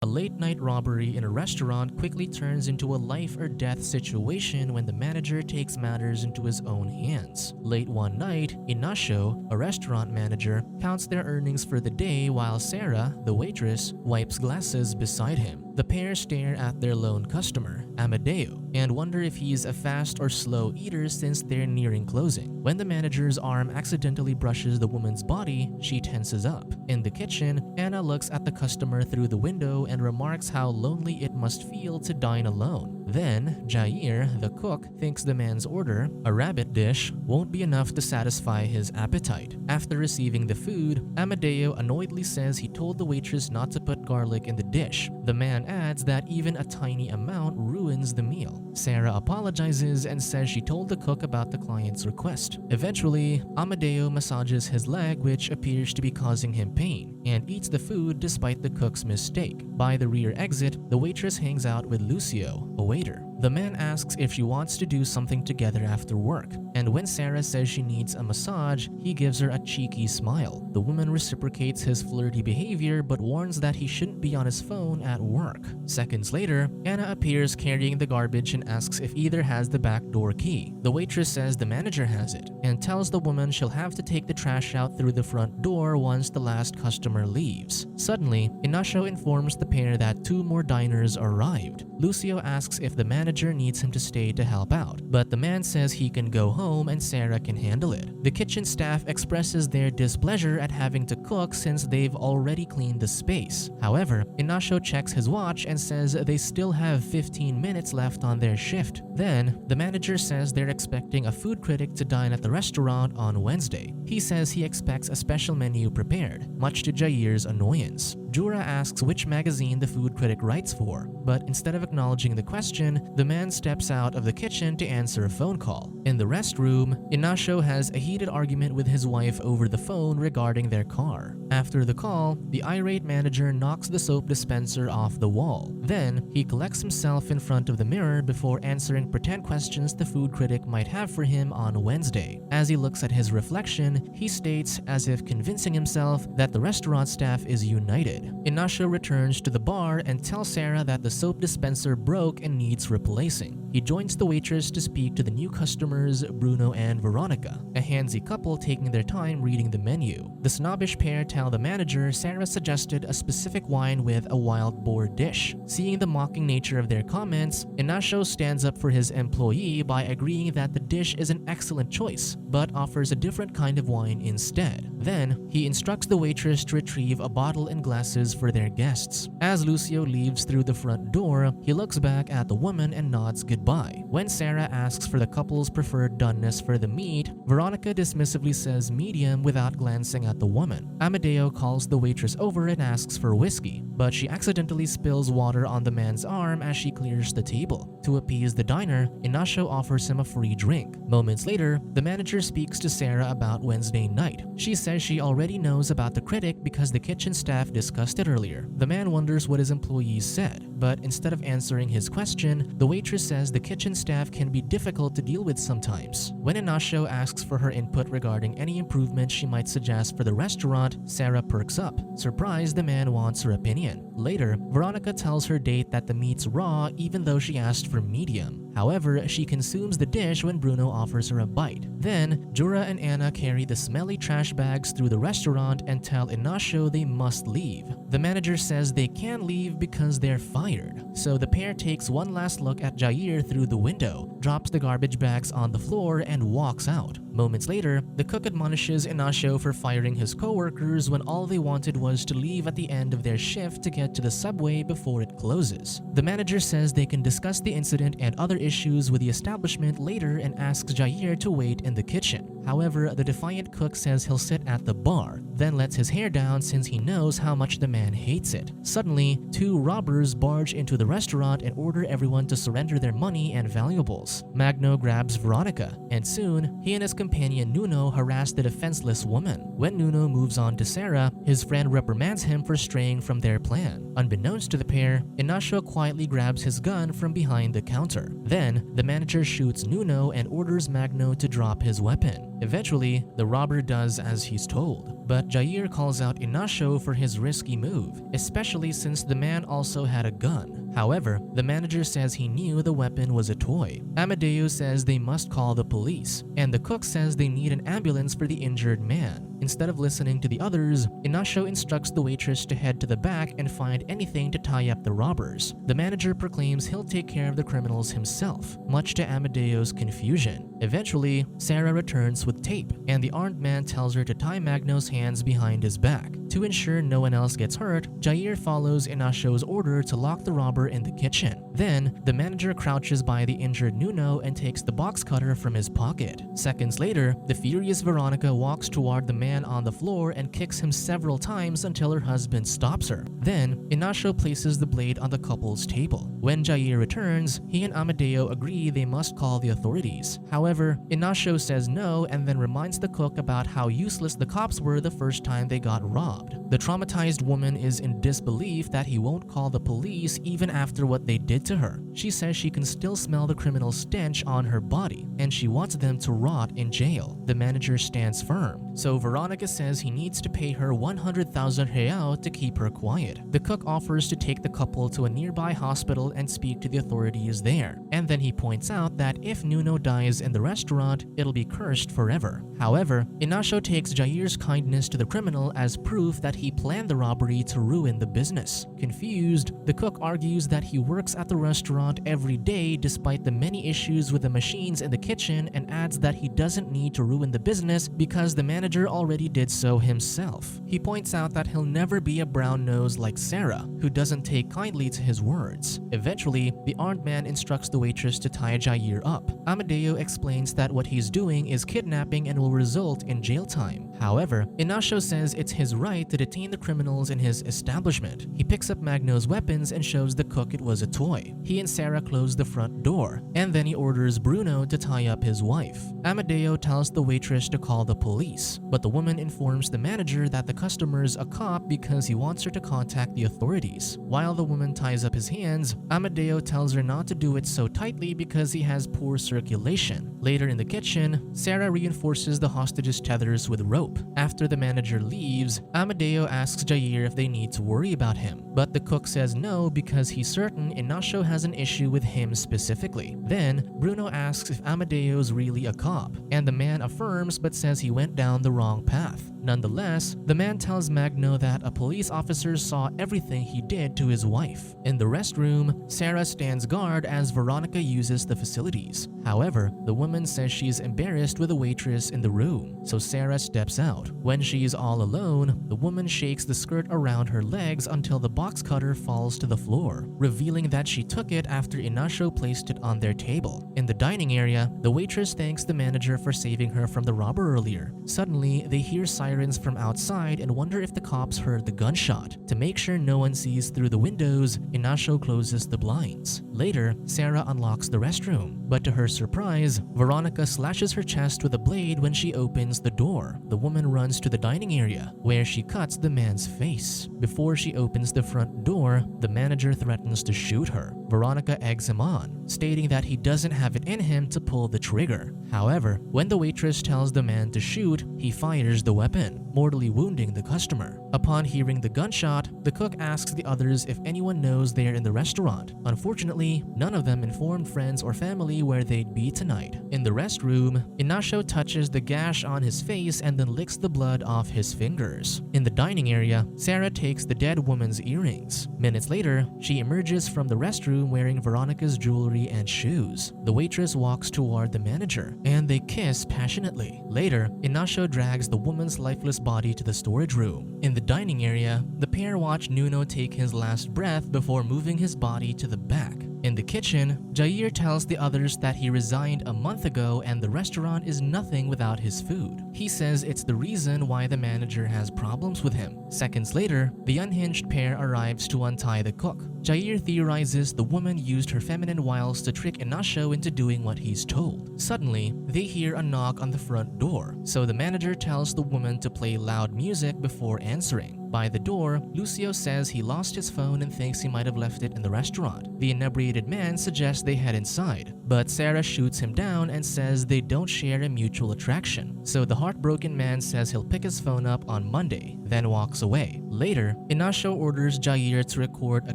A late-night robbery in a restaurant quickly turns into a life-or-death situation when the manager takes matters into his own hands. Late one night, Inacio, a restaurant manager, counts their earnings for the day while Sara, the waitress, wipes glasses beside him. The pair stare at their lone customer, Amadeo, and wonder if he's a fast or slow eater since they're nearing closing. When the manager's arm accidentally brushes the woman's body, she tenses up. In the kitchen, Anna looks at the customer through the window and remarks how lonely it must feel to dine alone. Then, Jair, the cook, thinks the man's order, a rabbit dish, won't be enough to satisfy his appetite. After receiving the food, Amadeo annoyedly says he told the waitress not to put garlic in the dish. The man adds that even a tiny amount ruins the meal. Sara apologizes and says she told the cook about the client's request. Eventually, Amadeo massages his leg, which appears to be causing him pain, and eats the food despite the cook's mistake. By the rear exit, the waitress hangs out with Lucio, a waiter. The man asks if she wants to do something together after work, and when Sara says she needs a massage, he gives her a cheeky smile. The woman reciprocates his flirty behavior but warns that he shouldn't be on his phone at work. Seconds later, Anna appears carrying the garbage and asks if either has the back door key. The waitress says the manager has it, and tells the woman she'll have to take the trash out through the front door once the last customer leaves. Suddenly, Inacio informs the pair that 2 more diners arrived. Lucio asks if the manager needs him to stay to help out, but the man says he can go home and Sara can handle it. The kitchen staff expresses their displeasure at having to cook since they've already cleaned the space. However, Inacio checks his watch and says they still have 15 minutes left on their shift. Then, the manager says they're expecting a food critic to dine at the restaurant on Wednesday. He says he expects a special menu prepared, much to Jair's annoyance. Jura asks which magazine the food critic writes for, but instead of acknowledging the question, the man steps out of the kitchen to answer a phone call. In the restroom, Inacio has a heated argument with his wife over the phone regarding their car. After the call, the irate manager knocks the soap dispenser off the wall. Then, he collects himself in front of the mirror before answering pretend questions the food critic might have for him on Wednesday. As he looks at his reflection, he states, as if convincing himself, that the restaurant staff is united. Inacio returns to the bar and tells Sara that the soap dispenser broke and needs replacing. He joins the waitress to speak to the new customers, Bruno and Veronica, a handsy couple taking their time reading the menu. The snobbish pair tell the manager Sara suggested a specific wine with a wild boar dish. Seeing the mocking nature of their comments, Inacio stands up for his employee by agreeing that the dish is an excellent choice, but offers a different kind of wine instead. Then, he instructs the waitress to retrieve a bottle and glasses for their guests. As Lucio leaves through the front door, he looks back at the woman and nods goodbye. When Sara asks for the couple's preferred doneness for the meat, Veronica dismissively says medium without glancing at the woman. Amadeo calls the waitress over and asks for whiskey, but she accidentally spills water on the man's arm as she clears the table. To appease the diner, Inacio offers him a free drink. Moments later, the manager speaks to Sara about Wednesday night. She says she already knows about the critic because the kitchen staff discussed it earlier. The man wonders what his employees said, but instead of answering his question, the waitress says the kitchen staff can be difficult to deal with sometimes. When Inacio asks for her input regarding any improvements she might suggest for the restaurant, Sara perks up, surprised the man wants her opinion. Later, Veronica tells her date that the meat's raw even though she asked for medium. However, she consumes the dish when Bruno offers her a bite. Then, Jura and Anna carry the smelly trash bags through the restaurant and tell Inacio they must leave. The manager says they can't leave because they're fired. So the pair takes one last look at Jair through the window, drops the garbage bags on the floor, and walks out. Moments later, the cook admonishes Inacio for firing his co-workers when all they wanted was to leave at the end of their shift to get to the subway before it closes. The manager says they can discuss the incident and other issues with the establishment later and asks Jair to wait in the kitchen. However, the defiant cook says he'll sit at the bar, then lets his hair down since he knows how much the man hates it. Suddenly, 2 robbers barge into the restaurant and order everyone to surrender their money and valuables. Magno grabs Veronica, and soon, he and his companion Nuno harass the defenseless woman. When Nuno moves on to Sara, his friend reprimands him for straying from their plan. Unbeknownst to the pair, Inacio quietly grabs his gun from behind the counter. Then, the manager shoots Nuno and orders Magno to drop his weapon. Eventually, the robber does as he's told. but Jair calls out Inacio for his risky move, especially since the man also had a gun. However, the manager says he knew the weapon was a toy. Amadeo says they must call the police, and the cook says they need an ambulance for the injured man. Instead of listening to the others, Inacio instructs the waitress to head to the back and find anything to tie up the robbers. The manager proclaims he'll take care of the criminals himself, much to Amadeo's confusion. Eventually, Sara returns with tape, and the armed man tells her to tie Magno's hands behind his back. To ensure no one else gets hurt, Jair follows Inacio's order to lock the robber in the kitchen. Then, the manager crouches by the injured Nuno and takes the box cutter from his pocket. Seconds later, the furious Veronica walks toward the man on the floor and kicks him several times until her husband stops her. Then, Inacio places the blade on the couple's table. When Jair returns, he and Amadeo agree they must call the authorities. However, Inacio says no and then reminds the cook about how useless the cops were the first time they got robbed. The traumatized woman is in disbelief that he won't call the police even after what they did to her. She says she can still smell the criminal stench on her body, and she wants them to rot in jail. The manager stands firm, so Veronica says he needs to pay her 100,000 real to keep her quiet. The cook offers to take the couple to a nearby hospital and speak to the authorities there, and then he points out that if Nuno dies in the restaurant, it'll be cursed forever. However, Inacio takes Jair's kindness to the criminal as proof that he planned the robbery to ruin the business. Confused, the cook argues that he works at the restaurant every day despite the many issues with the machines in the kitchen, and adds that he doesn't need to ruin the business because the manager already did so himself. He points out that he'll never be a brown nose like Sara, who doesn't take kindly to his words. Eventually, the armed man instructs the waitress to tie Jair up. Amadeo explains that what he's doing is kidnapping and will result in jail time. However, Inacio says it's his right to detain the criminals in his establishment. He picks up Magno's weapons and shows the cook it was a toy. He and Sara close the front door, and then he orders Bruno to tie up his wife. Amadeo tells the waitress to call the police, but the woman informs the manager that the customer's a cop because he wants her to contact the authorities. While the woman ties up his hands, Amadeo tells her not to do it so tightly because he has poor circulation. Later in the kitchen, Sara reinforces the hostage's tethers with rope. After the manager leaves, Amadeo asks Jair if they need to worry about him, but the cook says no because he's certain Inacio has an issue with him specifically. Then, Bruno asks if Amadeo's really a cop, and the man affirms but says he went down the wrong path. Nonetheless, the man tells Magno that a police officer saw everything he did to his wife. In the restroom, Sara stands guard as Veronica uses the facilities. However, the woman says she's embarrassed with a waitress in the room, so Sara steps out. When she's all alone, the woman shakes the skirt around her legs until the box cutter falls to the floor, revealing that she took it after Inacio placed it on their table. In the dining area, the waitress thanks the manager for saving her from the robber earlier. Suddenly, they hear sirens from outside and wonder if the cops heard the gunshot. To make sure no one sees through the windows, Inacio closes the blinds. Later, Sara unlocks the restroom, but to her surprise, Veronica slashes her chest with a blade when she opens the door. The woman runs to the dining area, where she cuts the man's face. Before she opens the front door, the manager threatens to shoot her. Veronica eggs him on, stating that he doesn't have it in him to pull the trigger. However, when the waitress tells the man to shoot, he fires the weapon, mortally wounding the customer. Upon hearing the gunshot, the cook asks the others if anyone knows they're in the restaurant. Unfortunately, none of them informed friends or family where they'd be tonight. In the restroom, Inacio touches the gash on his face and then licks the blood off his fingers. In the dining area, Sara takes the dead woman's earrings. Minutes later, she emerges from the restroom wearing Veronica's jewelry and shoes. The waitress walks toward the manager, and they kiss passionately. Later, Inacio drags the woman's lifeless body to the storage room. In the dining area, the pair watch Nuno take his last breath before moving his body to the back. In the kitchen, Jair tells the others that he resigned a month ago and the restaurant is nothing without his food. He says it's the reason why the manager has problems with him. Seconds later, the unhinged pair arrives to untie the cook. Jair theorizes the woman used her feminine wiles to trick Inacio into doing what he's told. Suddenly, they hear a knock on the front door, so the manager tells the woman to play loud music before answering. By the door, Lucio says he lost his phone and thinks he might have left it in the restaurant. The inebriated man suggests they head inside, but Sara shoots him down and says they don't share a mutual attraction. So the heartbroken man says he'll pick his phone up on Monday, then walks away. Later, Inacio orders Jair to record a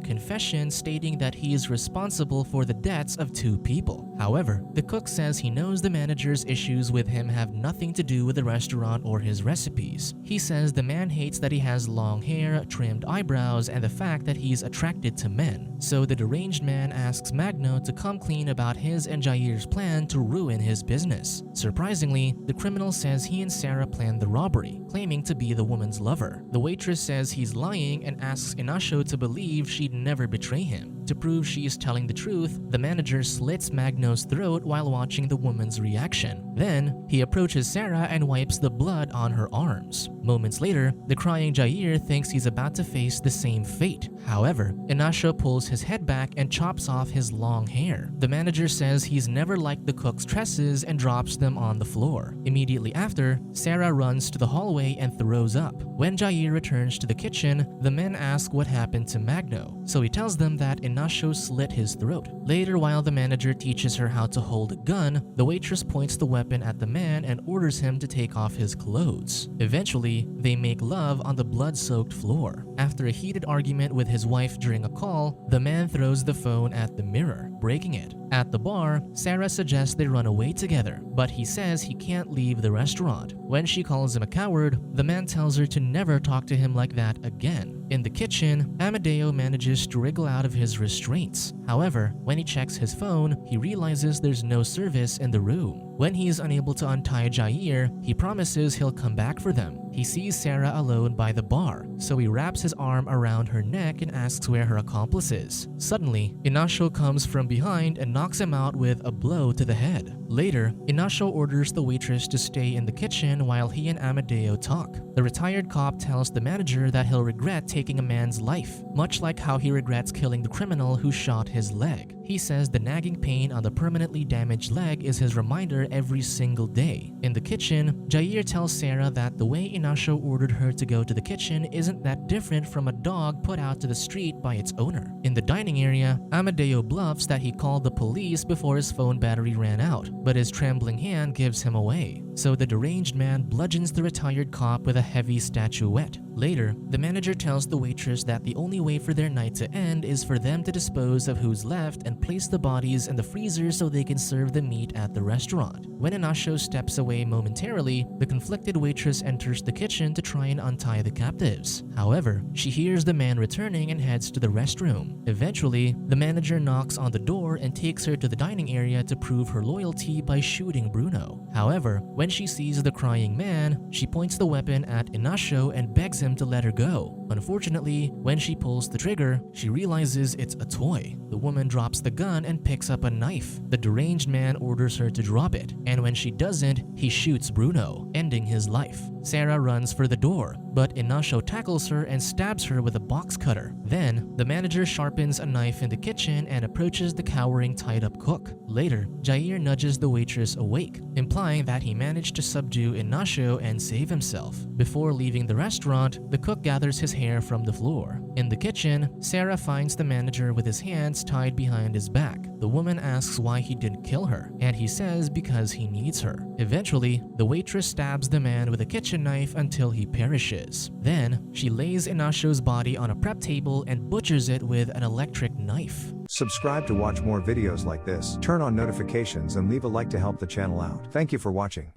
confession stating that he is responsible for the deaths of 2 people. However, the cook says he knows the manager's issues with him have nothing to do with the restaurant or his recipes. He says the man hates that he has long hair, trimmed eyebrows, and the fact that he's attracted to men. So the deranged man asks Magno to come clean about his and Jair's plan to ruin his business. Surprisingly, the criminal says he and Sara planned the robbery, claiming to be the woman's lover. The waitress says he's lying and asks Inacio to believe she'd never betray him. To prove she is telling the truth, the manager slits Magno's throat while watching the woman's reaction. Then, he approaches Sara and wipes the blood on her arms. Moments later, the crying Jair thinks he's about to face the same fate. However, Inacio pulls his head back and chops off his long hair. The manager says he's never liked the cook's tresses and drops them on the floor. Immediately after, Sara runs to the hallway and throws up. When Jair returns to the kitchen, the men ask what happened to Magno, so he tells them that Inacio slit his throat. Later, while the manager teaches her how to hold a gun, the waitress points the weapon at the man and orders him to take off his clothes. Eventually, they make love on the blood-soaked floor. After a heated argument with his wife during a call, the man throws the phone at the mirror, breaking it. At the bar, Sara suggests they run away together, but he says he can't leave the restaurant. When she calls him a coward, the man tells her to never talk to him like that again. In the kitchen, Amadeo manages to wriggle out of his restraints. However, when he checks his phone, he realizes there's no service in the room. When he is unable to untie Jair, he promises he'll come back for them. He sees Sara alone by the bar, so he wraps his arm around her neck and asks where her accomplice is. Suddenly, Inacio comes from behind and knocks him out with a blow to the head. Later, Inacio orders the waitress to stay in the kitchen while he and Amadeo talk. The retired cop tells the manager that he'll regret taking a man's life, much like how he regrets killing the criminal who shot his leg. He says the nagging pain on the permanently damaged leg is his reminder every single day. In the kitchen, Jair tells Sara that the way Inacio ordered her to go to the kitchen isn't that different from a dog put out to the street by its owner. In the dining area, Amadeo bluffs that he called the police before his phone battery ran out, but his trembling hand gives him away. So the deranged man bludgeons the retired cop with a heavy statuette. Later, the manager tells the waitress that the only way for their night to end is for them to dispose of who's left and place the bodies in the freezer so they can serve the meat at the restaurant. When Inacio steps away momentarily, the conflicted waitress enters the kitchen to try and untie the captives. However, she hears the man returning and heads to the restroom. Eventually, the manager knocks on the door and takes her to the dining area to prove her loyalty by shooting Bruno. However, when she sees the crying man, she points the weapon at Inacio and begs him to let her go. Unfortunately, when she pulls the trigger, she realizes it's a toy. The woman drops the gun and picks up a knife. The deranged man orders her to drop it, and when she doesn't, he shoots Bruno, ending his life. Sara runs for the door, but Inacio tackles her and stabs her with a box cutter. Then, the manager sharpens a knife in the kitchen and approaches the cowering tied-up cook. Later, Jair nudges the waitress awake, implying that he managed to subdue Inacio and save himself. Before leaving the restaurant, the cook gathers his hair from the floor. In the kitchen, Sara finds the manager with his hands tied behind his back. The woman asks why he didn't kill her, and he says because he needs her. Eventually, the waitress stabs the man with a kitchen knife until he perishes. Then, she lays Inacio's body on a prep table and butchers it with an electric knife. Subscribe to watch more videos like this, turn on notifications and leave a like to help the channel out. Thank you for watching.